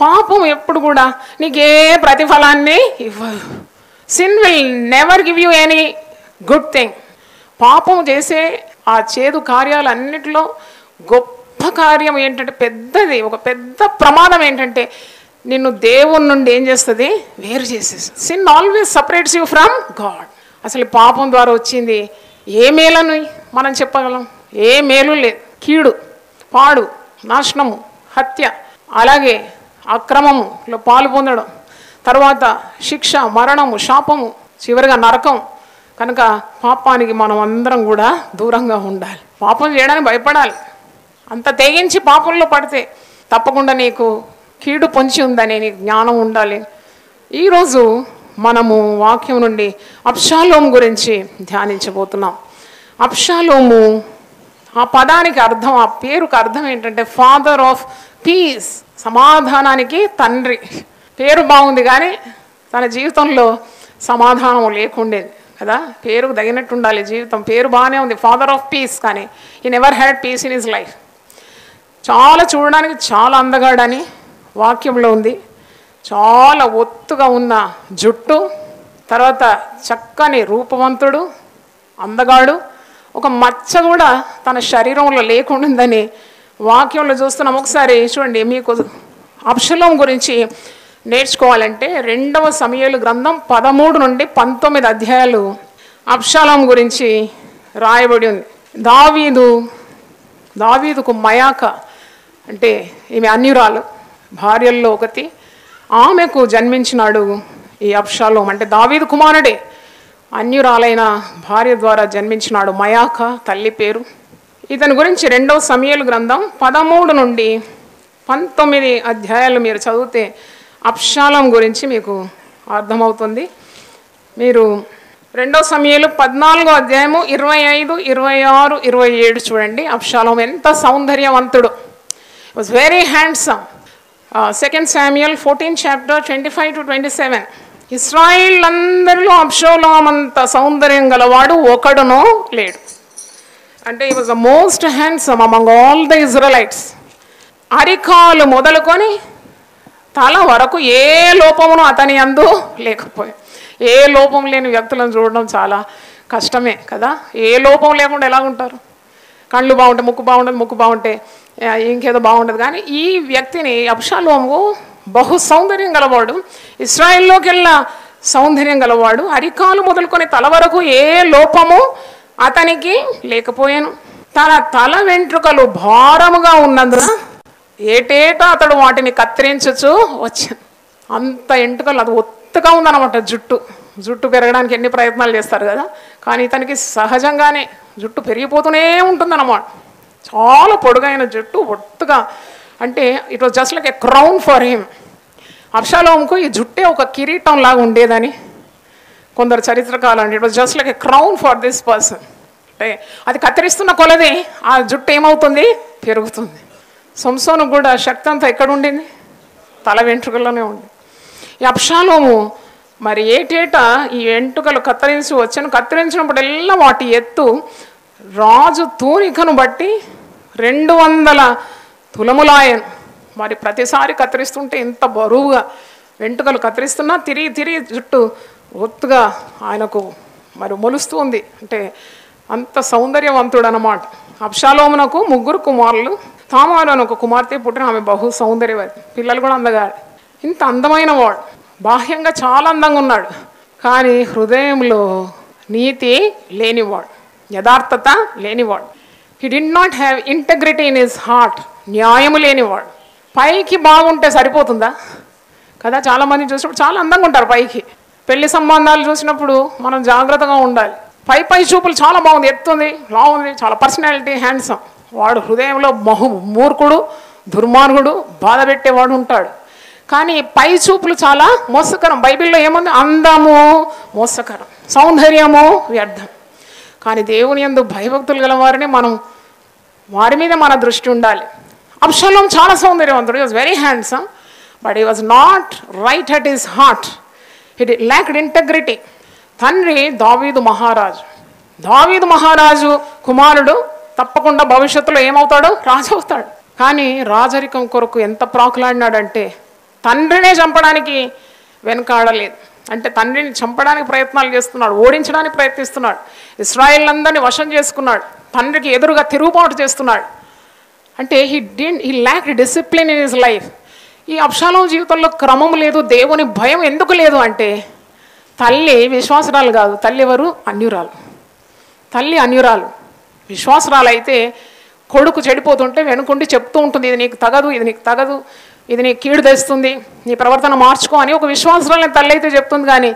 పాపం ఎప్పుడు కూడా నీకే ప్రతిఫలాన్ని ఇవ్వదు. Sin will never give you any good thing. పాపం చేసే ఆ చేదు కార్యాలన్నిటిలో గొప్ప కార్యం ఏంటంటే, పెద్దది, ఒక పెద్ద ప్రమాదం ఏంటంటే నిన్ను దేవుని నుండి ఏం చేస్తుంది, వేరు చేసేసి. Sin always separates you from God. అసలు పాపం ద్వారా వచ్చింది ఏ మేలని మనం చెప్పగలం? ఏ మేలు లేదు. కీడు, పాడు, నాశనము, హత్య, అలాగే అక్రమములో పాలు పొందడం, తర్వాత శిక్ష, మరణము, శాపము, చివరిగా నరకం. కనుక పాపానికి మనం అందరం కూడా దూరంగా ఉండాలి. పాపం చేయడానికి భయపడాలి. అంత తెగించి పాపంలో పడితే తప్పకుండా నీకు కీడు పొంచి ఉందని నీకు జ్ఞానం ఉండాలి. ఈరోజు మనము వాక్యం నుండి అబ్షాలోము గురించి ధ్యానించబోతున్నాం. అబ్షాలోము ఆ పదానికి అర్థం, ఆ పేరుకు అర్థం ఏంటంటే ఫాదర్ ఆఫ్ పీస్, సమాధానానికి తండ్రి. పేరు బాగుంది కానీ తన జీవితంలో సమాధానం లేకుండేది కదా. పేరుకు తగినట్టు ఉండాలి జీవితం. పేరు బాగానే ఉంది, ఫాదర్ ఆఫ్ పీస్, కానీ ఈ never had peace in his life. చాలా చూడడానికి చాలా అందగాడని వాక్యంలో ఉంది. చాలా ఒత్తుగా ఉన్న జుట్టు, తర్వాత చక్కని రూపవంతుడు, అందగాడు. ఒక మచ్చ కూడా తన శరీరంలో లేకుండాదని వాక్యంలో చూస్తున్నాం. ఒకసారి చూడండి, మీకు అబ్షలోము గురించి నేర్చుకోవాలంటే 2వ సమూయేలు గ్రంథం 13 నుండి 19 అధ్యాయాలు అబ్షలోము గురించి రాయబడి ఉంది. దావీదుకు మయాక అంటే ఈమె అన్యురాలు, భార్యల్లో ఒకటి. ఆమెకు జన్మించినాడు ఈ అబ్షలోము. అంటే దావీదు కుమారుడే, అన్యురాలైన భార్య ద్వారా జన్మించినాడు. మయాక తల్లి పేరు. ఇతని గురించి 2వ సమూయేలు గ్రంథం 13 నుండి 19 అధ్యాయాలు మీరు చదివితే అబ్షాలోము గురించి మీకు అర్థమవుతుంది. మీరు 2వ సమూయేలు 14వ అధ్యాయము 25, 26, 27 చూడండి. అబ్షాలోము ఎంత సౌందర్యవంతుడు. Was very handsome. 2 Samuel 14 chapter 25 to 27. ఇశ్రాయేల్ అందరిలో అబ్షాలోము అంత సౌందర్యం గలవాడు ఒకడునో లేడు. అంటే he was the most handsome among all the Israelites. అరికాలు మొదలుకొని తల వరకు ఏ లోపమును అతని యందు లేకపోయి. ఏ లోపం లేని వ్యక్తులను చూడడం చాలా కష్టమే కదా. ఏ లోపం లేకుండా ఎలా ఉంటారు? కళ్ళు బాగుంటే ముక్కు బాగుండదు, ముక్కు బాగుంటే ఇంకేదో బాగుండదు. కానీ ఈ వ్యక్తిని అబ్షాలోము బహు సౌందర్యం గలవాడు, ఇశ్రాయేల్లోకెల్లా సౌందర్యం గలవాడు. అరికాలు మొదలుకొని తల వరకు ఏ లోపము అతనికి లేకపోయాను. తన తల వెంట్రుకలు భారముగా ఉన్నందున ఏటేటా అతడు వాటిని కత్తిరించచ్చు వచ్చాను. అంత ఎంట్రుకలు, అది ఒత్తుగా ఉందన్నమాట. జుట్టు పెరగడానికి ఎన్ని ప్రయత్నాలు చేస్తారు కదా, కానీ ఇతనికి సహజంగానే జుట్టు పెరిగిపోతూనే ఉంటుందన్నమాట. చాలా పొడుగైన జుట్టు, ఒత్తుగా. అంటే it was just like a crown for him. అబ్షాలోముకు ఈ జుట్టే ఒక కిరీటం లాగా ఉండేదని కొందరు చరిత్రకారులు అంటే it was just like a crown for this person. అంటే అది కత్తిరిస్తున్న కొలది ఆ జుట్టు ఏమవుతుంది, పెరుగుతుంది. సంసోను కూడా శక్తి అంతా ఎక్కడ ఉండింది, తల వెంట్రుకల్లోనే ఉంది. ఈ అబ్షాలోము మరి ఏటేటా ఈ వెంట్రుకలు కత్తిరించి వచ్చాను. కత్తిరించినప్పుడల్లా వాటి ఎత్తు రాజు తూనికను బట్టి 200 తులములాయను. మరి ప్రతిసారి కత్తిరిస్తుంటే ఇంత బరువుగా వెంట్రుకలు కత్తిరిస్తున్నా తిరిగి జుట్టు ఒత్తుగా ఆయనకు మరి మొలుస్తూ ఉంది. అంటే అంత సౌందర్యవంతుడు అన్నమాట. అబ్షాలోమునకు 3 కుమారులు, తామారు అని ఒక కుమార్తె పుట్టిన. ఆమె బహు సౌందర్యవతి, పిల్లలు కూడా అందగాడు. ఇంత అందమైన వాడు, బాహ్యంగా చాలా అందంగా ఉన్నాడు, కానీ హృదయంలో నీతి లేనివాడు, యథార్థత లేనివాడు. He did not have integrity in his heart. న్యాయము లేనివాడు. పైకి బాగుంటే సరిపోతుందా కదా. చాలామంది చూసినప్పుడు చాలా అందంగా ఉంటారు పైకి. పెళ్లి సంబంధాలు చూసినప్పుడు మనం జాగ్రత్తగా ఉండాలి. పై చూపులు చాలా బాగుంది, ఎత్తుంది, బాగుంది, చాలా పర్సనాలిటీ, హ్యాండ్సమ్. వాడు హృదయంలో మూర్ఖుడు, దుర్మార్గుడు, బాధ పెట్టేవాడు ఉంటాడు. కానీ పై చూపులు చాలా మోసకరం. బైబిల్లో ఏముంది? అందము మోసకరం, సౌందర్యము వ్యర్థం. కానీ దేవుని యందు భయభక్తులు గల వారిని మనం, వారి మీద మన దృష్టి ఉండాలి. అబ్షాలోము చాలా సౌందర్యవంతుడు. He was very handsome, but he was not right at his heart. He lacked integrity. తండ్రి దావీదు మహారాజు కుమారుడు. తప్పకుండా భవిష్యత్తులో ఏమవుతాడు? రాజు అవుతాడు. కానీ రాజరికం కొరకు ఎంత ప్రాకులాడినాడంటే తండ్రినే చంపడానికి వెనకాడలేదు. అంటే తండ్రిని చంపడానికి ప్రయత్నాలు చేస్తున్నాడు, ఓడించడానికి ప్రయత్నిస్తున్నాడు, ఇశ్రాయేలులందరినీ వశం చేసుకున్నాడు, తండ్రికి ఎదురుగా తిరుగుబాటు చేస్తున్నాడు. అంటే he lacked discipline in his life. ఈ అబ్షాలోము జీవితంలో క్రమం లేదు, దేవుని భయం ఎందుకు లేదు అంటే తల్లి విశ్వాసరాలు కాదు. తల్లి ఎవరు? అన్యురాలు. తల్లి అన్యురాలు. విశ్వాసరాలు అయితే కొడుకు చెడిపోతుంటే వెనుకుండి చెప్తూ ఉంటుంది, ఇది నీకు తగదు, ఇది నీకు తగదు, ఇది నీకు కీడు తెస్తుంది, నీ ప్రవర్తన మార్చుకో అని ఒక విశ్వాసరాలని తల్లి అయితే చెప్తుంది. కానీ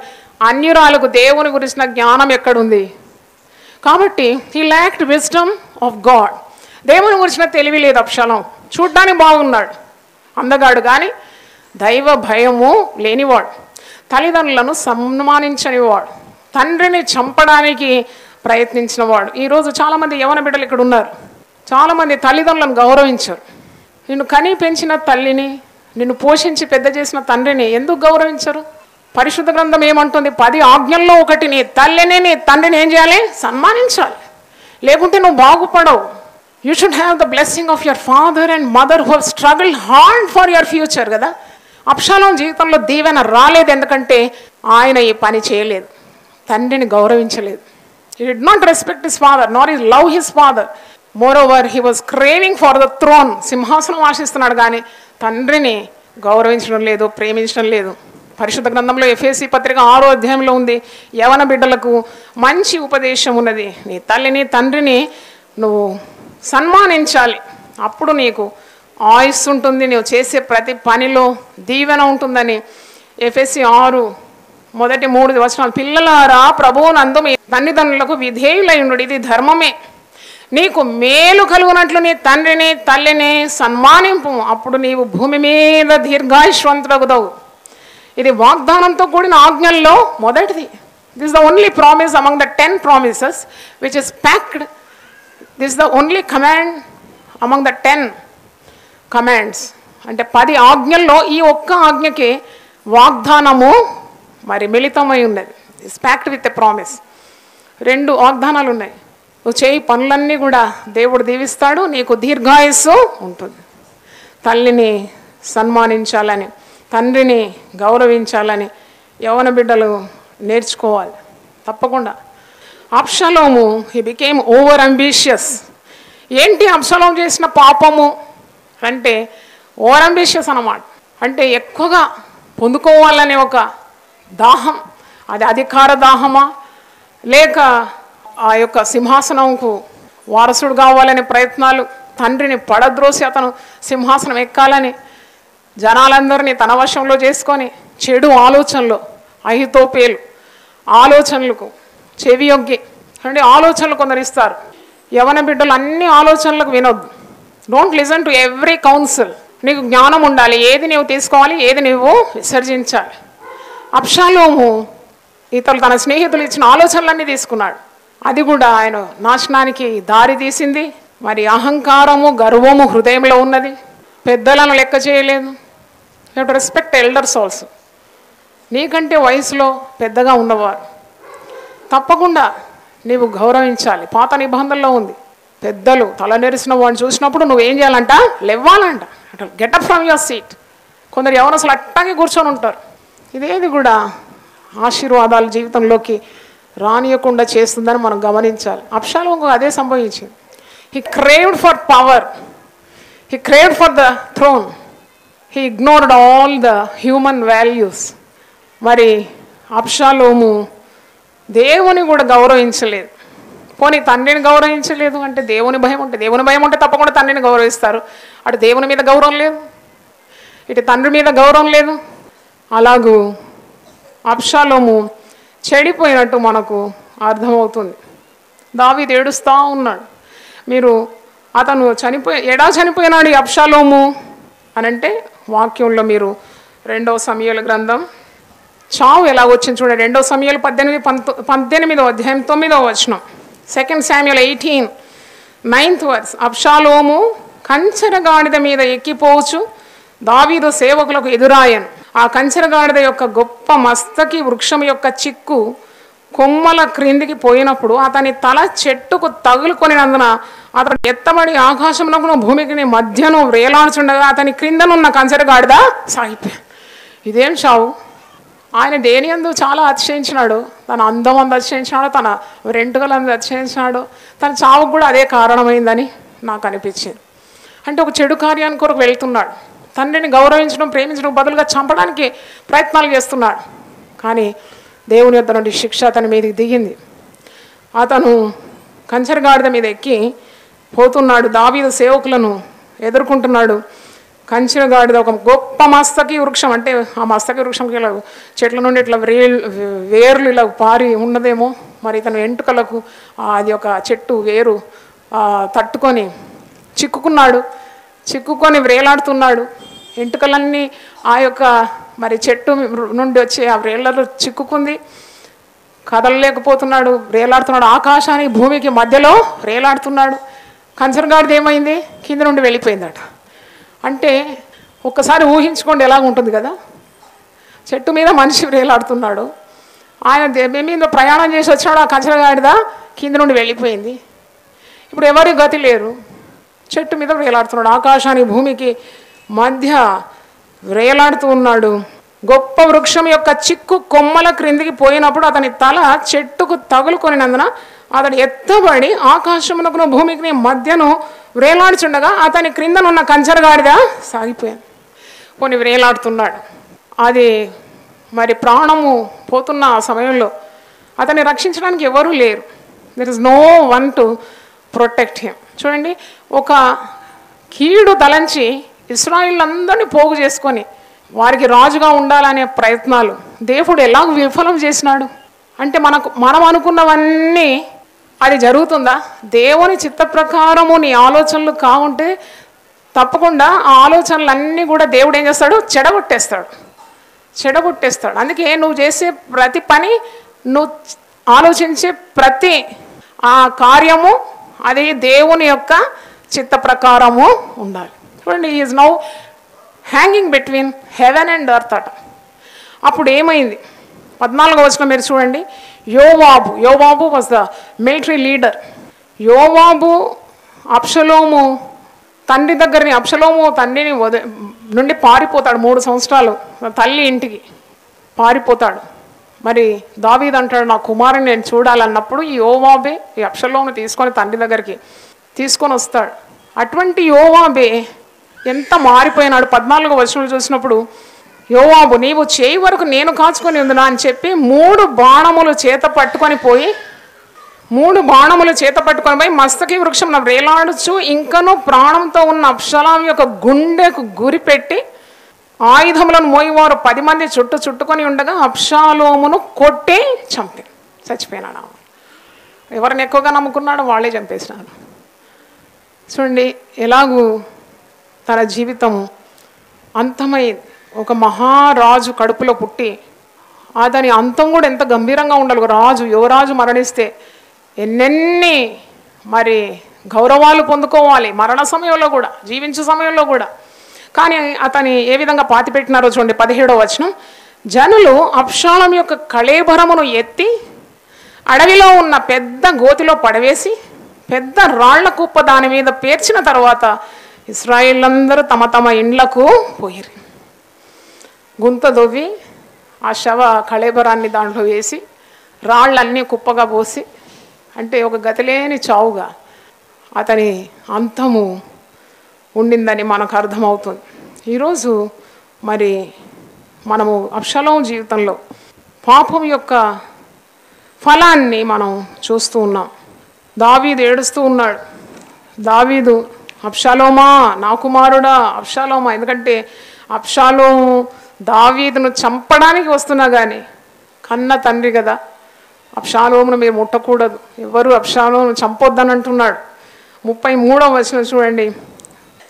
అన్యురాలకు దేవుని గురించిన జ్ఞానం ఎక్కడుంది? కాబట్టి he lacked wisdom of God. దేవుని గురించిన తెలివి లేదు అబ్షాలోము. చూడ్డానికి బాగున్నాడు, అందగాడు, కానీ దైవ భయము లేనివాడు, తల్లిదండ్రులను సన్మానించనివాడు, తండ్రిని చంపడానికి ప్రయత్నించిన వాడు. ఈరోజు చాలామంది యవన బిడ్డలు ఇక్కడ ఉన్నారు. చాలామంది తల్లిదండ్రులను గౌరవించరు. నిన్ను కని పెంచిన తల్లిని, నిన్ను పోషించి పెద్ద చేసిన తండ్రిని ఎందుకు గౌరవించరు? పరిశుద్ధ గ్రంథం ఏమంటుంది? 10 ఆజ్ఞల్లో ఒకటి, నీ తల్లిని నీ తండ్రిని ఏం చేయాలి? సన్మానించాలి, లేకుంటే నువ్వు బాగుపడవు. You should have the blessing of your father and mother who have struggled hard for your future కదా. అబ్షాలోము జీవితంలో దీవెన రాలేదు, ఎందుకంటే ఆయన ఈ పని చేయలేదు, తండ్రిని గౌరవించలేదు. He did not respect his father, nor he love his father. Moreover, he was craving for the throne. సింహాసనం ఆశిస్తున్నాడు, కానీ తండ్రిని గౌరవించడం లేదు, ప్రేమించడం లేదు. పరిశుద్ధ గ్రంథంలో ఎఫెసీ పత్రిక 6వ అధ్యాయంలో ఉంది, యవన బిడ్డలకు మంచి ఉపదేశం ఉన్నది. నీ తల్లిని తండ్రిని నువ్వు సన్మానించాలి, అప్పుడు నీకు ఆయుస్సు ఉంటుంది, నువ్వు చేసే ప్రతి పనిలో దీవెన ఉంటుందని ఎఫెసీ 6:3 పిల్లలారా ప్రభువునందు మీ తల్లిదండ్రులకు విధేయులై ఉండు, ఇది ధర్మమే. నీకు మేలు కలుగునట్లు నీ తండ్రిని తల్లిని సన్మానింపు, అప్పుడు నీవు భూమి మీద దీర్ఘాయుష్వంతుడగుదవు. ఇది వాగ్దానంతో కూడిన ఆజ్ఞల్లో మొదటిది. This is the only promise among the 10 promises which is packed. This is the only command among the 10 commands. అంటే 10 ఆజ్ఞల్లో ఈ ఒక్క ఆజ్ఞకి వాగ్దానము మరి మిళితమై ఉన్నది. It's packed with a promise. 2 వాగ్దానాలు ఉన్నాయి. నువ్వు చేయి పనులన్నీ కూడా దేవుడు దీవిస్తాడు, నీకు దీర్ఘాయుస్సు ఉంటుంది. తల్లిని సన్మానించాలని, తండ్రిని గౌరవించాలని యవన బిడ్డలు నేర్చుకోవాలి తప్పకుండా. అబ్షాలోము హీ బికేమ్ ఓవర్ అంబిషియస్. ఏంటి అబ్షాలోము చేసిన పాపము అంటే ఓవర్ అంబిషియస్ అన్నమాట. అంటే ఎక్కువగా పొందుకోవాలనే ఒక దాహం, అది అధికార దాహమా లేక ఆ యొక్క సింహాసనంకు వారసుడు కావాలనే ప్రయత్నాలు, తండ్రిని పడద్రోసి అతను సింహాసనం ఎక్కాలని జనాలందరినీ తన వశంలో చేసుకొని చెడు ఆలోచనలు, అహితోపేలు ఆలోచనలకు చెవియొగ్గి అంటే ఆలోచనలు కొందరిస్తారు. యవన బిడ్డలు అన్ని ఆలోచనలకు వినొద్దు. Don't listen to every counsel. నీకు జ్ఞానం ఉండాలి, ఏది నువ్వు తీసుకోవాలి, ఏది నువ్వు విసర్జించాలి. అబ్షాలోము ఇతరులు తన స్నేహితులు ఇచ్చిన ఆలోచనలన్నీ తీసుకున్నాడు, అది కూడా ఆయన నాశనానికి దారి తీసింది. మరి అహంకారము గర్వము హృదయంలో ఉన్నది. పెద్దలను లెక్క చేయలేదు. You have to respect elders also. నీకంటే వయసులో పెద్దగా ఉన్నవారు తప్పకుండా నీవు గౌరవించాలి. పాత నిబంధనలో ఉంది, పెద్దలు తల నెరిసిన వాడిని చూసినప్పుడు నువ్వేం చేయాలంట? లేవ్వాలంట. Get up from your seat. కొందరు ఎవరు అసలు అట్టాగే కూర్చొని ఉంటారు. ఇదేది కూడా ఆశీర్వాదాలు జీవితంలోకి రానియకుండా చేస్తుందని మనం గమనించాలి. అబ్షాలోముకు అదే సంభవించింది. He craved for power, he craved for the throne, he ignored all the human values. మరి అబ్షాలోము దేవుని కూడా గౌరవించలేదు. పోనీ తండ్రిని గౌరవించలేదు అంటే దేవుని భయం ఉంటే, దేవుని భయం ఉంటే తప్పకుండా తండ్రిని గౌరవిస్తారు. అటు దేవుని మీద గౌరవం లేదు, ఇటు తండ్రి మీద గౌరవం లేదు. అలాగూ అబ్షాలోము చెడిపోయినట్టు మనకు అర్థమవుతుంది. దావీదు ఏడుస్తూ ఉన్నాడు. మీరు అతను ఎడా చనిపోయినాడు ఈ అబ్షాలోము అని అంటే వాక్యంలో మీరు 2వ సమూయేలు గ్రంథం చావు ఎలా వచ్చింది చూడండి. 2వ సమూయేలు 18వ అధ్యాయం 9వ వచనం. 2 Samuel 18 9th verse. అబ్షాలోము కంచెరగాడిద మీద ఎక్కిపోవచ్చు దావీదు సేవకులకు ఎదురాయను. ఆ కంచెరగాడిద యొక్క గొప్ప మస్తకి వృక్షం యొక్క చిక్కు కొమ్మల క్రిందికి పోయినప్పుడు అతని తల చెట్టుకు తగులుకొనినందున అతను ఎత్తబడి ఆకాశంలో భూమికి మధ్యను వేలాడుచుండగా అతని క్రిందనున్న కంచెరగాడిద సాగిపోయాడు. ఇదేం చావు? ఆయన దేని యందు చాలా అతిశయించినాడు, తన అందం అందు అతిశయించినాడు, తన వెంట్రుకలందు అతిశయించినాడు, తన చావుకు కూడా అదే కారణమైందని నాకు అనిపించింది. అంటే ఒక చెడు కార్యానికి కొరకు వెళ్తున్నాడు, తండ్రిని గౌరవించడం ప్రేమించడం బదులుగా చంపడానికి ప్రయత్నాలు చేస్తున్నాడు. కానీ దేవుని యొద్ద నుండి శిక్ష అతని మీదకి దిగింది. అతను కంచరగాడిద మీద ఎక్కి పోతున్నాడు, దావీదు సేవకులను ఎదుర్కొంటున్నాడు. కంచరగాడిద ఒక గొప్ప మస్తకి వృక్షం, అంటే ఆ మస్తకి వృక్షంకి ఇలా చెట్ల నుండి ఇట్లా వేర్లు ఇలా పారి ఉన్నదేమో, మరి ఇతను ఎంటుకలకు అది ఒక చెట్టు వేరు తట్టుకొని చిక్కుకొని వ్రేలాడుతున్నాడు. ఎంటుకలన్నీ ఆ యొక్క మరి చెట్టు నుండి వచ్చి ఆ వ్రేళ్లలో చిక్కుకుంది, కదలలేకపోతున్నాడు, వ్రేలాడుతున్నాడు. ఆకాశానికి భూమికి మధ్యలో వ్రేలాడుతున్నాడు. కంచరగాడిది ఏమైంది? కింద నుండి వెళ్ళిపోయిందట. అంటే ఒక్కసారి ఊహించుకోండి ఎలాగుంటుంది కదా. చెట్టు మీద మనిషి వ్రేలాడుతున్నాడు, ఆయన మీద ప్రయాణం చేసి వచ్చినాడు, ఆ కంచరగాడిద కింద నుండి వెళ్ళిపోయింది. ఇప్పుడు ఎవరి గతి లేరు, చెట్టు మీద వ్రేలాడుతున్నాడు, ఆకాశానికి భూమికి మధ్య వ్రేలాడుతూ ఉన్నాడు. గొప్ప వృక్షం యొక్క చిక్కు కొమ్మల క్రిందికి పోయినప్పుడు అతని తల చెట్టుకు తగులుకొనినందున అతడు ఎత్తబడి ఆకాశమునకును భూమికి మధ్యను వ్రేలాడుచుండగా అతని క్రిందనున్న కంచరగాడిద సాగిపోయాను. కొన్ని వ్రేలాడుతున్నాడు, అది మరి ప్రాణము పోతున్న ఆ సమయంలో అతన్ని రక్షించడానికి ఎవరూ లేరు. There is no one to protect him. చూడండి, ఒక కీడు తలంచి ఇశ్రాయేలులందరినీ పోగు చేసుకొని వారికి రాజుగా ఉండాలనే ప్రయత్నాలు దేవుడు ఎలాగ విఫలం చేసినాడు అంటే, మనం అనుకున్నవన్నీ అది జరుగుతుందా? దేవుని చిత్త ప్రకారము నీ ఆలోచనలు కావుంటే తప్పకుండా ఆ ఆలోచనలన్నీ కూడా దేవుడు ఏం చేస్తాడు? చెడగొట్టేస్తాడు. అందుకే నువ్వు చేసే ప్రతి పని, నువ్వు ఆలోచించే ప్రతి ఆ కార్యము అది దేవుని యొక్క చిత్త ప్రకారము ఉండాలి. చూడండి, is now hanging between heaven and earth అట. అప్పుడు ఏమైంది? 14వ వచనం మీరు చూడండి. యోవాబు వాజ్ ద మిలిటరీ లీడర్. యోవాబు అబ్షలోము తండ్రిని నుండి పారిపోతాడు. 3 సంవత్సరాలు తల్లి ఇంటికి పారిపోతాడు. మరి దావీదు అంటాడు, నా కుమారుని నేను చూడాలన్నప్పుడు ఈ యోవాబే ఈ అబ్షలోమును తీసుకొని తండ్రి దగ్గరికి తీసుకొని వస్తాడు. అటువంటి యోవాబే ఎంత మారిపోయినాడు. 14వ వచనం చూసినప్పుడు, యోవాబు నీవు చేయి వరకు నేను కాచుకొని ఉందినా అని చెప్పి 3 బాణములు చేత పట్టుకొని పోయి మస్తకి వృక్షం వేలాడుచు ఇంకనూ ప్రాణంతో ఉన్న అబ్షాలోము యొక్క గుండెకు గురిపెట్టి ఆయుధములను మోయివారు 10 మంది చుట్టుకొని ఉండగా అబ్షాలోమును కొట్టి చచ్చిపోయినాడు. ఎవరిని ఎక్కువగా నమ్ముకున్నాడో వాళ్ళే చంపేసినారు. చూడండి ఎలాగూ తన జీవితం అంతమైంది. ఒక మహారాజు కడుపులో పుట్టి అతని అంతం కూడా ఎంత గంభీరంగా ఉండాలి. ఒక యువరాజు మరణిస్తే ఎన్నెన్ని మరి గౌరవాలు పొందుకోవాలి మరణ సమయంలో కూడా, జీవించే సమయంలో కూడా. కానీ అతని ఏ విధంగా పాతిపెట్టినారో చూడండి. 17వ వచనం, జనులు అబ్షాలోము యొక్క కళేబరమును ఎత్తి అడవిలో ఉన్న పెద్ద గోతిలో పడవేసి పెద్ద రాళ్ల కుప్ప దాని మీద పేర్చిన తర్వాత ఇశ్రాయేలులందరూ తమ తమ ఇండ్లకు పోయిరి. గుంత దొవ్వి ఆ శవ కళేబరాన్ని దాంట్లో వేసి రాళ్ళన్నీ కుప్పగా పోసి, అంటే ఒక గతిలేని చావుగా అతని అంతము ఉండిందని మనకు అర్థమవుతుంది. ఈరోజు మరి మనము అబ్షాలోము జీవితంలో పాపం యొక్క ఫలాన్ని మనం చూస్తూ ఉన్నాం. దావీదు ఏడుస్తూ ఉన్నాడు. దావీదు, అబ్షాలోమా నా కుమారుడా అబ్షాలోమా. ఎందుకంటే అబ్షాలోము దావీదును చంపడానికి వస్తున్నా కానీ కన్న తండ్రి కదా, అబ్షాలోమును మీరు ముట్టకూడదు, ఎవరు అబ్షాలోమును చంపొద్దని అంటున్నాడు. 33వ వచనం చూడండి,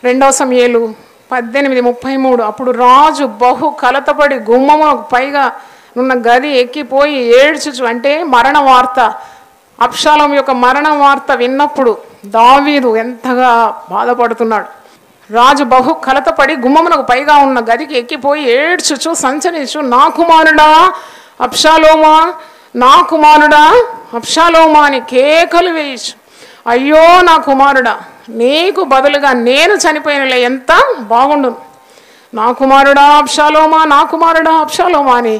2వ సమూయేలు 18:33. అప్పుడు రాజు బహు కలతపడి గుమ్మమునకు పైగా ఉన్న గది ఎక్కిపోయి ఏడ్చుచు, అంటే మరణ వార్త, అబ్షాలోము యొక్క మరణ వార్త విన్నప్పుడు దావీదు ఎంతగా బాధపడుతున్నాడు. రాజు బహు కలతపడి గుమ్మమునకు పైగా ఉన్న గదికి ఎక్కిపోయి ఏడ్చుచు సంచరించు, నా కుమారుడా అబ్షాలోమా, నా కుమారుడా అబ్షాలోమా అని కేకలు వేయచ్చు. అయ్యో నా కుమారుడా, నీకు బదులుగా నేను చనిపోయినలే ఎంత బాగుండును. నా కుమారుడా అబ్షాలోమా, నా కుమారుడా అబ్షాలోమా అని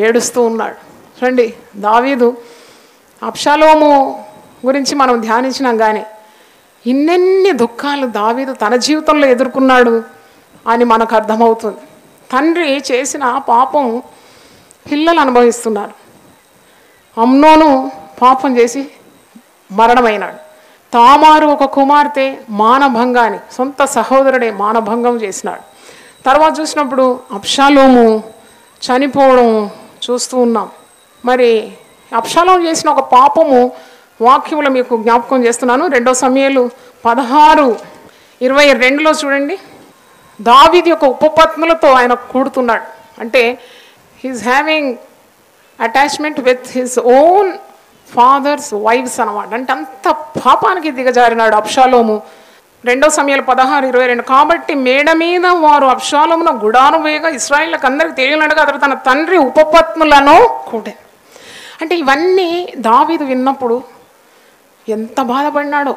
ఏడుస్తూ ఉన్నాడు. రండి, దావీదు అబ్షాలోము గురించి మనం ధ్యానించినాం, కానీ ఇన్నెన్ని దుఃఖాలు దావీదు తన జీవితంలో ఎదుర్కొన్నాడు అని మనకు అర్థమవుతుంది. తండ్రి చేసిన పాపం పిల్లలు అనుభవిస్తున్నారు. అమ్నోను పాపం చేసి మరణమైనాడు. తామారు ఒక కుమార్తె మానభంగాన్ని, సొంత సహోదరుడే మానభంగం చేసినాడు. తర్వాత చూసినప్పుడు అబ్షాలోము చనిపోవడం చూస్తూ ఉన్నాం. మరి అబ్షాలోము చేసిన ఒక పాపము వాక్యములో మీకు జ్ఞాపకం చేస్తున్నాను. 2 సమూయేలు 16:22 చూడండి. దావీదు యొక్క ఉపపత్నులతో ఆయన కూడుతున్నాడు. అంటే he's having attachment with his own father's wives అన్నమాట. అంటే అంత పాపానికి దిగజారినాడు అబ్షాలోము. 2 సమూయేలు 16:22. కాబట్టి మేడ మీద వారు అబ్షాలోమును గుడారం వేయగా ఇశ్రాయేలుకు అందరికి తెలియనట్టుగా అతడు తన తండ్రి ఉపపత్నులను కూడే. అంటే ఇవన్నీ దావీదు విన్నప్పుడు ఎంత బాధపడినాడో.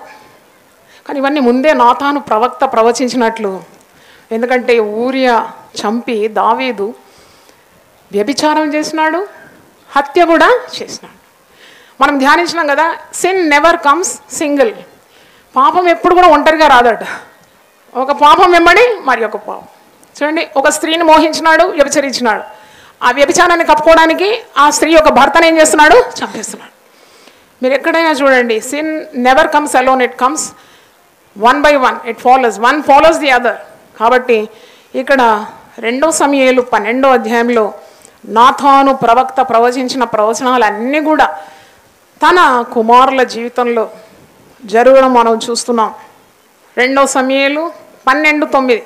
కానీ ఇవన్నీ ముందే నాతాను ప్రవక్త ప్రవచించినట్లు. ఎందుకంటే ఊరియా చంపి దావీదు వ్యభిచారం చేసినాడు, హత్య కూడా చేసినాడు. మనం ధ్యానించినాం కదా, సిన్ నెవర్ కమ్స్ సింగిల్. పాపం ఎప్పుడు కూడా ఒంటరిగా రాదట. ఒక పాపం వెంబడి మరి ఒక పాపం. చూడండి, ఒక స్త్రీని మోహించినాడు, వ్యభిచరించినాడు. ఆ వ్యభిచారాన్ని కప్పుకోవడానికి ఆ స్త్రీ యొక్క భర్తను ఏం చేస్తున్నాడు? చంపేస్తున్నాడు. మీరు ఎక్కడైనా చూడండి, sin never comes alone, it comes 1 by 1, it follows, one follows the other. కాబట్టి ఇక్కడ 2 సమూయేలు 12వ అధ్యాయంలో నాతాను ప్రవక్త ప్రవచించిన ప్రవచనాలన్నీ కూడా తన కుమారుల జీవితంలో జరగడం మనం చూస్తున్నాం. 2 సమూయేలు 12:9.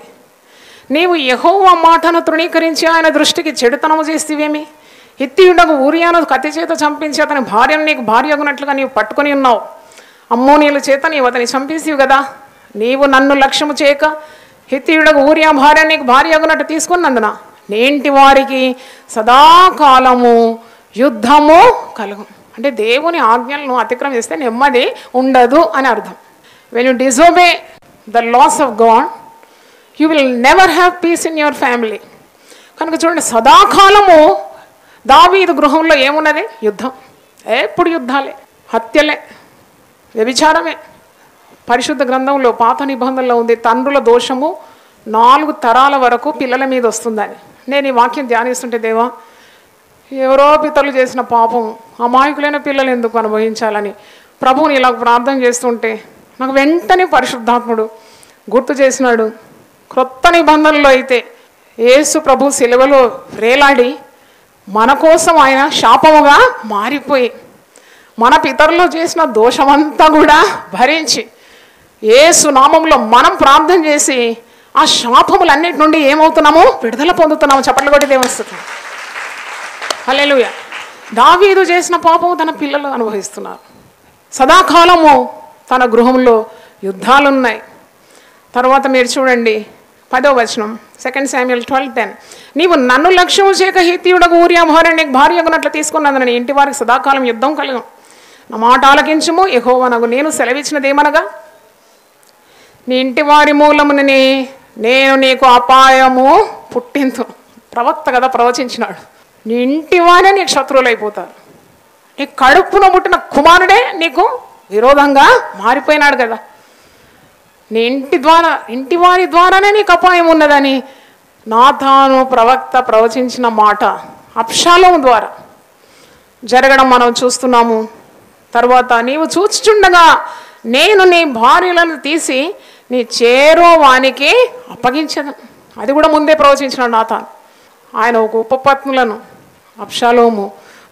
నీవు యెహోవా మాటను తృణీకరించి ఆయన దృష్టికి చెడుతనము చేస్తేవేమి? హిత్తీయుడకు ఊరియాను కత్తి చేత చంపించి అతని భార్యను నీకు భార్య అగునట్లుగా నీవు పట్టుకొని ఉన్నావు. అమ్మోనీయుల చేత నీవు అతని చంపేసివు కదా. నీవు నన్ను లక్ష్యము చేయక హిత్తీయుడకు ఊరియా భార్య నీకు భార్య అగునట్టు తీసుకున్నందున నేంటి వారికి సదాకాలము యుద్ధము కలుగు. అంటే దేవుని ఆజ్ఞలను అతిక్రమిస్తే నెమ్మది ఉండదు అని అర్థం. When you disobey the laws of God, you will never have peace in your family. కనుక చూడండి, సదాకాలము దావీదు గృహంలో ఏమున్నది? యుద్ధం. ఎప్పుడు యుద్ధాలే, హత్యలే, వ్యభిచారమే. పరిశుద్ధ గ్రంథంలో పాత నిబంధనలో ఉంది, తండ్రుల దోషము 4 తరాల వరకు పిల్లల మీద వస్తుందని. నేను ఈ వాక్యం ధ్యానిస్తుంటే, దేవా, ఎవరో పితరులు చేసిన పాపం అమాయకులైన పిల్లలు ఎందుకు అనుభవించాలని ప్రభువుని ఇలా ప్రార్థన చేస్తుంటే నాకు వెంటనే పరిశుద్ధాత్ముడు గుర్తు చేసినాడు. క్రొత్త నిబంధనలో అయితే యేసు ప్రభు సిలువలో వేలాడి మన కోసం ఆయన శాపముగా మారిపోయి మన పితరులు చేసిన దోషమంతా కూడా భరించి యేసు నామంలో మనం ప్రార్థన చేసి ఆ శాపములన్నిటి నుండి ఏమవుతున్నాము? విడుదల పొందుతున్నాము. చప్పట్లు కొట్టి దేవుని స్తుతి. హల్లెలూయా. దావీదు చేసిన పాపము తన పిల్లలు అనుభవిస్తున్నారు. సదాకాలము తన గృహంలో యుద్ధాలున్నాయి. తర్వాత మీరు చూడండి 10వ వచనం, 2 Samuel 12:10. నీవు నన్ను లక్ష్యము చేయక హిత్తీయుడకు ఊరియా భార్య నీకు భార్య అగునట్లు తీసుకున్నందున నీ ఇంటి వారికి సదాకాలం యుద్ధం కలుగు. నా మాట ఆలకించుము, యెహోవానగు నేను సెలవిచ్చినదేమనగా, నీ ఇంటి వారి మూలమునని నేను నీకు అపాయము పుట్టింతు. ప్రవక్త కదా ప్రవచించినాడు. నీ ఇంటి వారే నీకు శత్రువులు అయిపోతారు. నీ కడుపున పుట్టిన కుమారుడే నీకు విరోధంగా మారిపోయినాడు కదా. నీ ఇంటి వారి ద్వారానే నీకు అపాయం ఉన్నదని నాతాను ప్రవక్త ప్రవచించిన మాట అబ్షాలోము ద్వారా జరగడం మనం చూస్తున్నాము. తర్వాత నీవు చూచుచుండగా నేను నీ భార్యలను తీసి నీ చేరో వానికి అప్పగించను. అది కూడా ముందే ప్రవచించినాడు నాతాను. ఆయన ఒక ఉపపత్నులను అబ్షాలోము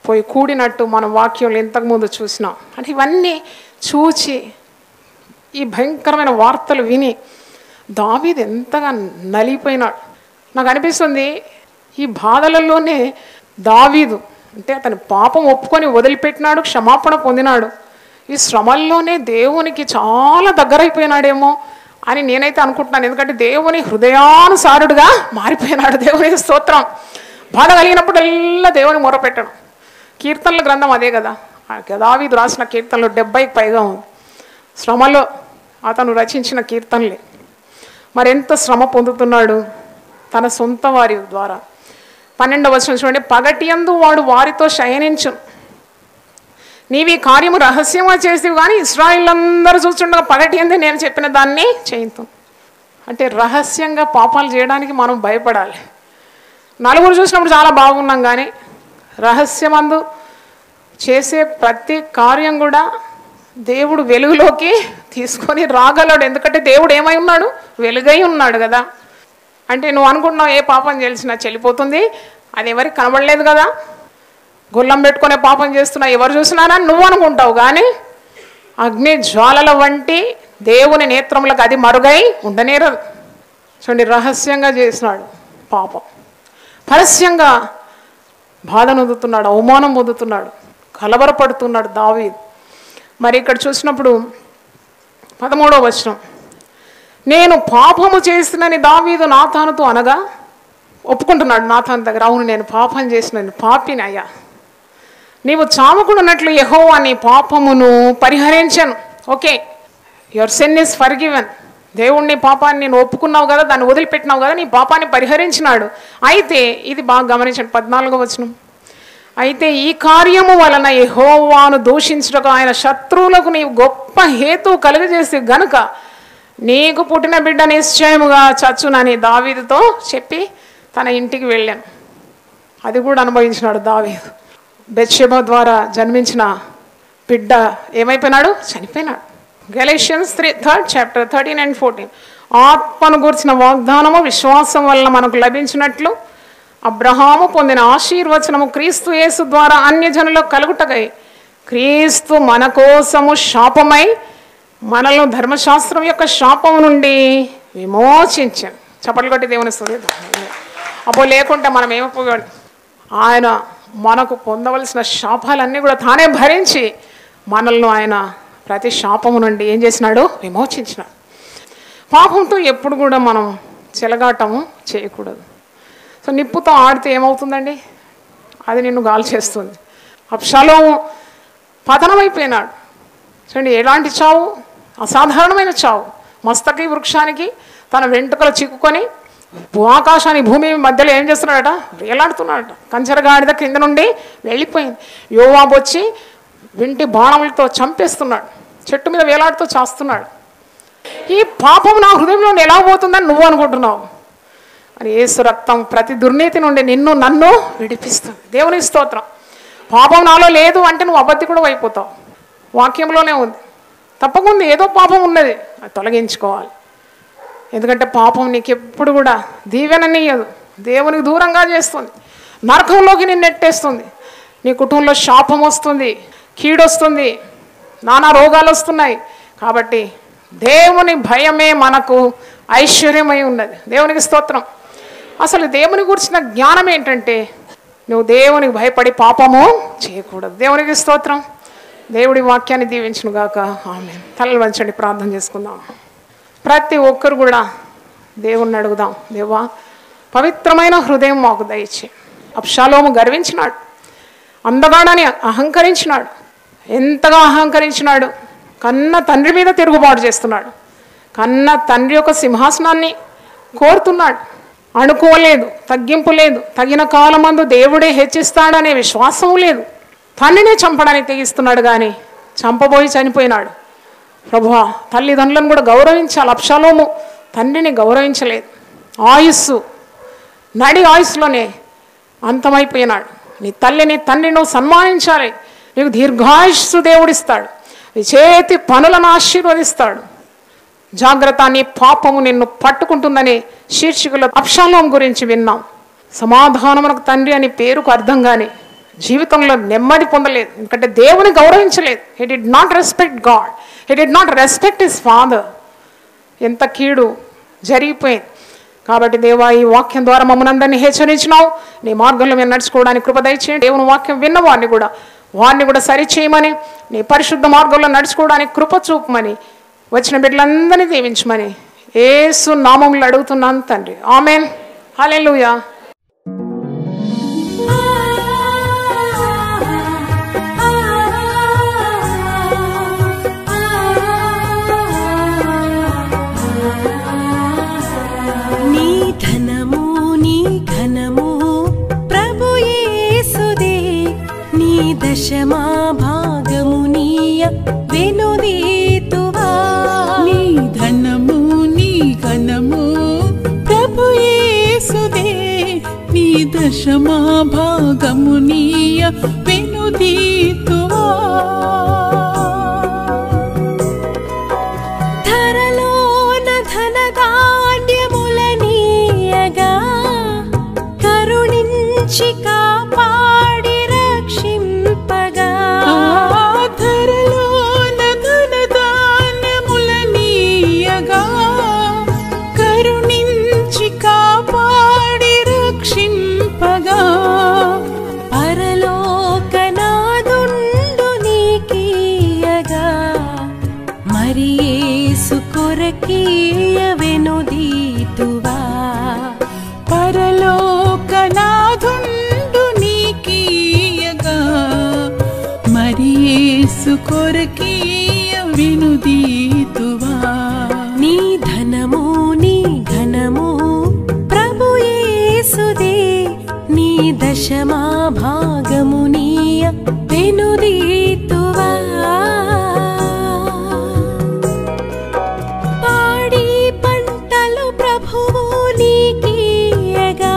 పోయి కూడినట్టు మనం వాక్యంలో ఇంతకుముందు చూసినాం. అంటే ఇవన్నీ చూచి ఈ భయంకరమైన వార్తలు విని దావీదు ఎంతగా నలిగిపోయినాడు. నాకు అనిపిస్తుంది ఈ బాధలలోనే దావీదు అంటే అతని పాపం ఒప్పుకొని వదిలిపెట్టినాడు, క్షమాపణ పొందినాడు. ఈ శ్రమల్లోనే దేవునికి చాలా దగ్గరైపోయినాడేమో అని నేనైతే అనుకుంటున్నాను. ఎందుకంటే దేవుని హృదయానుసారుడుగా మారిపోయినాడు. దేవుని స్తోత్రం. బాధ కలిగినప్పుడల్లా దేవుని మొరపెట్టడం. కీర్తనల గ్రంథం అదే కదా. దావీదు రాసిన కీర్తనలు 70కి పైగా ఉంది. శ్రమలో అతను రచించిన కీర్తనలే. మరెంత శ్రమ పొందుతున్నాడు. తన సొంత వారి ద్వారా. 12వ వచనం చూడండి, పగటియందు వాడు వారితో శయనించును. నీవి కార్యము రహస్యంగా చేసేవి కానీ ఇశ్రాయేలందరూ చూస్తుండగా పగటియందే నేను చెప్పిన దాన్ని చేయుతాం. అంటే రహస్యంగా పాపాలు చేయడానికి మనం భయపడాలి. నలుగురు చూసినప్పుడు చాలా బాగున్నాం, కానీ రహస్యమందు చేసే ప్రతి కార్యం కూడా దేవుడు వెలుగులోకి తీసుకొని రాగలడు. ఎందుకంటే దేవుడు ఏమై ఉన్నాడు? వెలుగై ఉన్నాడు కదా. అంటే నువ్వు అనుకుంటున్నావు ఏ పాపం చేసినా చెల్లిపోతుంది, అది ఎవరికి కనబడలేదు కదా, గొల్లం పెట్టుకునే పాపం చేస్తున్నా ఎవరు చూసినారా నువ్వు అనుకుంటావు. కానీ అగ్ని జ్వాలల వంటి దేవుని నేత్రములకు అది మరుగై ఉండనేరదు. చూడండి, రహస్యంగా చేసినాడు పాపం, పరస్యంగా బాధ నొందుతున్నాడు, అవమానం పొందుతున్నాడు, కలవరపడుతున్నాడు దావీదు. మరి ఇక్కడ చూసినప్పుడు 13వ వచనం, నేను పాపము చేసినని దావీదు నాతానుతో అనగా, ఒప్పుకుంటున్నాడు నాతాను దగ్గర, అవును నేను పాపం చేసిన, నేను పాపిని అయ్యా, నీవు చావకుడున్నట్లు యెహోవా నీ పాపమును పరిహరించను. Okay, your sin is forgiven. దేవుణ్ణి పాపాన్ని నేను ఒప్పుకున్నావు కదా, దాన్ని వదిలిపెట్టినావు కదా, నీ పాపాన్ని పరిహరించినాడు. అయితే ఇది బాగా గమనించండి, 14వ వచనం, అయితే ఈ కార్యము వలన యెహోవాను దూషించుటకు ఆయన శత్రువులకు నీవు గొప్ప హేతువు కలుగజేసి గనుక నీకు పుట్టిన బిడ్డ నిశ్చయముగా చచ్చునని దావీదుతో చెప్పి తన ఇంటికి వెళ్ళాను. అది కూడా అనుభవించినాడు దావీదు. బెత్షెబ ద్వారా జన్మించిన బిడ్డ ఏమైపోయినాడు? చనిపోయినాడు. గెలషియన్స్ 3rd chapter 13 and 14, ఆత్మను గూర్చిన వాగ్దానము విశ్వాసం వలన మనకు లభించినట్లు అబ్రహాము పొందిన ఆశీర్వచనము క్రీస్తు యేసు ద్వారా అన్యజనులకు కలుగుటకై క్రీస్తు మన కోసము శాపమై మనల్ని ధర్మశాస్త్రం యొక్క శాపము నుండి విమోచించాను. చప్పట్లు కొట్టి దేవుని స్తుతిద్దాం. అబ్బో, లేకుంటే మనం ఏమైపోయాడు? ఆయన మనకు పొందవలసిన శాపాలన్నీ కూడా తానే భరించి మనల్ని ఆయన ప్రతి శాపము నుండి ఏం చేసినాడు? విమోచించినాడు. పాపంతో ఎప్పుడు కూడా మనం చెలగాటము చేయకూడదు. సో నిప్పుతో ఆడితే ఏమవుతుందండి? అది నిన్ను గాలి చేస్తుంది. అబ్షాలోము పతనమైపోయినాడు. చూడండి, ఎలాంటి చావు? అసాధారణమైన చావు. మస్తకి వృక్షానికి తన వెంట్రుకలు చిక్కుకొని ఆకాశాన్ని భూమి మధ్యలో ఏం చేస్తున్నాడట? వేలాడుతున్నాడట. కంచరగాడిద కింద నుండి వెళ్ళిపోయింది. యోవాబు వచ్చి వింటి బాణములతో చంపేస్తున్నాడు, చెట్టు మీద వేలాడుతూ చేస్తున్నాడు. ఈ పాపం నా హృదయంలో ఎలా పోతుందని నువ్వు అనుకుంటున్నావు? అని యేసు రక్తం ప్రతి దుర్నీతి నుండి నిన్ను నన్ను విడిపిస్తుంది. దేవుని స్తోత్రం. పాపం నాలో లేదు అంటే నువ్వు అబద్ధికుడు అయిపోతావు. వాక్యంలోనే ఉంది. తప్పకుండా ఏదో పాపం ఉన్నది, అది తొలగించుకోవాలి. ఎందుకంటే పాపం నీకు ఎప్పుడు కూడా దీవెననీయదు, దేవునికి దూరంగా చేస్తుంది, నరకంలోకి నిన్ను నెట్టేస్తుంది. నీ కుటుంబంలో శాపం వస్తుంది, కీడొస్తుంది, నానా రోగాలు వస్తున్నాయి. కాబట్టి దేవుని భయమే మనకు ఐశ్వర్యమై ఉన్నది. దేవునికి స్తోత్రం. అసలు దేవుని గురించిన జ్ఞానం ఏంటంటే నువ్వు దేవునికి భయపడి పాపము చేయకూడదు. దేవునికి స్తోత్రం. దేవుడి వాక్యాన్ని దీవించును గాక. ఆమేన్. తలలు వంచండి, ప్రార్థన చేసుకుందాం. ప్రతి ఒక్కరు కూడా దేవుణ్ణి అడుగుదాం, దేవా పవిత్రమైన హృదయం మాకు దయచే. అబ్షాలోము గర్వించినాడు, అందగాడని అహంకరించినాడు. ఎంతగా అహంకరించినాడు? కన్న తండ్రి మీద తిరుగుబాటు చేస్తున్నాడు. కన్న తండ్రి యొక్క సింహాసనాన్ని కోరుతున్నాడు. అనుకోలేదు, తగ్గింపు లేదు. తగిన కాలమందు దేవుడే హెచ్చిస్తాడనే విశ్వాసం లేదు. తండ్రినే చంపడానికి తెగిస్తున్నాడు, కానీ చంపబోయి చనిపోయినాడు. ప్రభువా, తల్లిదండ్రులను కూడా గౌరవించాలి. అబ్షాలోము తండ్రిని గౌరవించలేదు. ఆయుస్సు నడి ఆయుస్సులోనే అంతమైపోయినాడు. నీ తల్లిని తండ్రిని నువ్వు సన్మానించాలి. నీకు దీర్ఘాయుస్సు దేవుడిస్తాడు, నీ చేతి పనులను ఆశీర్వదిస్తాడు. జాగ్రత్త, నీ పాపము నిన్ను పట్టుకుంటుందని శీర్షికలో అబ్షాలోము గురించి విన్నాం. సమాధానమునకు తండ్రి అని పేరుకు అర్థం కానీ జీవితంలో నెమ్మది పొందలేదు. ఎందుకంటే దేవుని గౌరవించలేదు. He did not respect God, he did not respect his father. ఎంత కీడు జరిగిపోయింది. కాబట్టి దేవా, ఈ వాక్యం ద్వారా మమ్మల్ని అందరినీ హెచ్చరించినావు. నీ మార్గంలో మేము నడుచుకోవడానికి కృప దయచేయండి. దేవుని వాక్యం విన్న వారిని కూడా సరిచేయమని, నీ పరిశుద్ధ మార్గంలో నడుచుకోవడానికి కృప చూపమని, వచ్చిన బిడ్డలందరినీ దీవించమని యేసు నామములో అడుగుతున్నాను తండ్రి. ఆమేన్. హల్లెలూయా. నీ ధనము దశమా భాగమునీయ వెనుదీతువా ధరలోన ధనధాన్యములనీయగా కరుణించి కాపాడి రక్షింపగా ధరలోన ధనధాన్యములనీయగా కరుణించి కాపాడి రక్షింపగా పరలోకనాదుండు నీకీయగా మరి యేసు కొరకీయ వెనుదీతువా పరలోకనాథుండు నీకీయగా మరి యేసు కొరకీయ వెనుదీతువా నీ ధనము నీ ఘనము ప్రభు యేసుదే నీ దశమా భాగమునీయ వెనుదీతువా పాడి పంటలు ప్రభువు నీకీయగా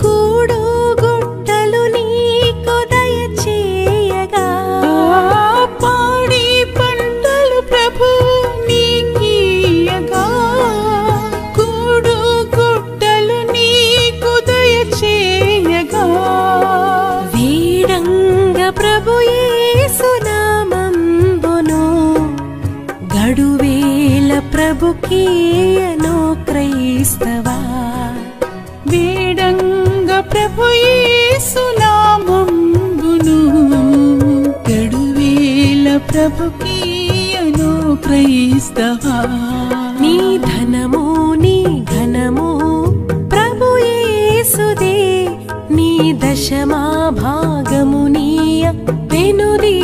కూడు గుట్టలు నీకు దయచేయగా పాడి పంటలు ప్రభు నీకీయగా కూడు గుట్టలు నీకు దయచేయగా వీడంగ ప్రభు యేసు నామంబును గడువేల ప్రభుకీయను క్రైస్తవా వేడంగ ప్రభు యేసు నామంబును గడువేల ప్రభుకీయను క్రైస్తవా నీ ధనము నీ ఘనము ప్రభు యేసుదే నీ దశమా భాగమునీయ వెనుదీ